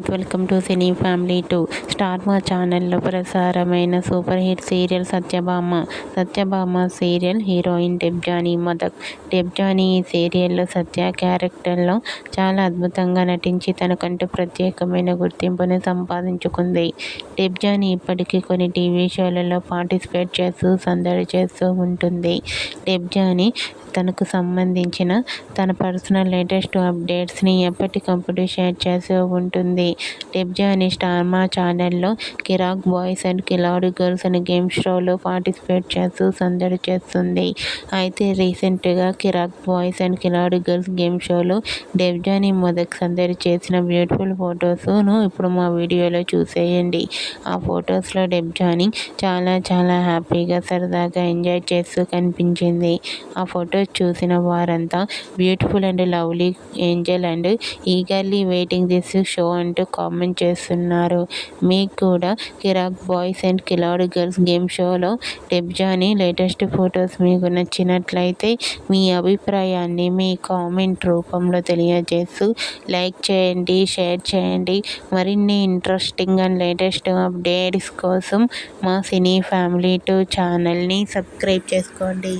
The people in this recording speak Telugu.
Welcome to cine family 2. Star Maa ఛానల్లో ప్రసారమైన super hit serial Satyabhama serial heroine Debjani Madak. Debjani ఈ సీరియల్లో సత్య క్యారెక్టర్లో చాలా అద్భుతంగా నటించి తనకంటూ ప్రత్యేకమైన గుర్తింపుని సంపాదించుకుంది. డెబ్జానీ ఇప్పటికీ కొన్ని టీవీ షోలలో పార్టిసిపేట్ చేస్తూ సందడి చేస్తూ ఉంటుంది. డెబ్జానీ తనకు సంబంధించిన తన పర్సనల్ లేటెస్ట్ అప్డేట్స్ని ఎప్పటికప్పుడు షేర్ చేస్తూ ఉంటుంది. డెబ్జానీ స్టార్ మా ఛానల్లో కిరాక్ బాయ్స్ అండ్ కిలాడి గర్ల్స్ అనే గేమ్ షోలో పార్టిసిపేట్ చేస్తూ సందడి చేస్తుంది. అయితే రీసెంట్గా కిరాక్ బాయ్స్ అండ్ కిలాడి గర్ల్స్ గేమ్ షోలో డెబ్జానీ మదక్ సందడి చేసిన బ్యూటిఫుల్ ఫొటోస్ను ఇప్పుడు మా వీడియోలో చూసేయండి. ఆ ఫొటోస్లో డెబ్జానీ చాలా హ్యాపీగా సరదాగా ఎంజాయ్ చేస్తూ కనిపించింది. ఆ ఫొటోస్ చూసిన వారంతా beautiful and lovely Angel and eagerly waiting this show అంటూ కామెంట్ చేస్తున్నారు. మీకు కూడా కిరాక్ బాయ్స్ అండ్ కిలాడి గర్ల్స్ గేమ్ షోలో డెబ్జానీ లేటెస్ట్ ఫొటోస్ మీకు నచ్చినట్లయితే మీ అభిప్రాయాన్ని మీ కామెంట్ రూపంలో తెలియజేస్తూ లైక్ చేయండి, షేర్ చేయండి. మరిన్ని ఇంట్రెస్టింగ్ అండ్ లేటెస్ట్ అప్డేట్స్ కోసం మా సినీ ఫ్యామిలీ 2 ఛానల్ని సబ్స్క్రైబ్ చేసుకోండి.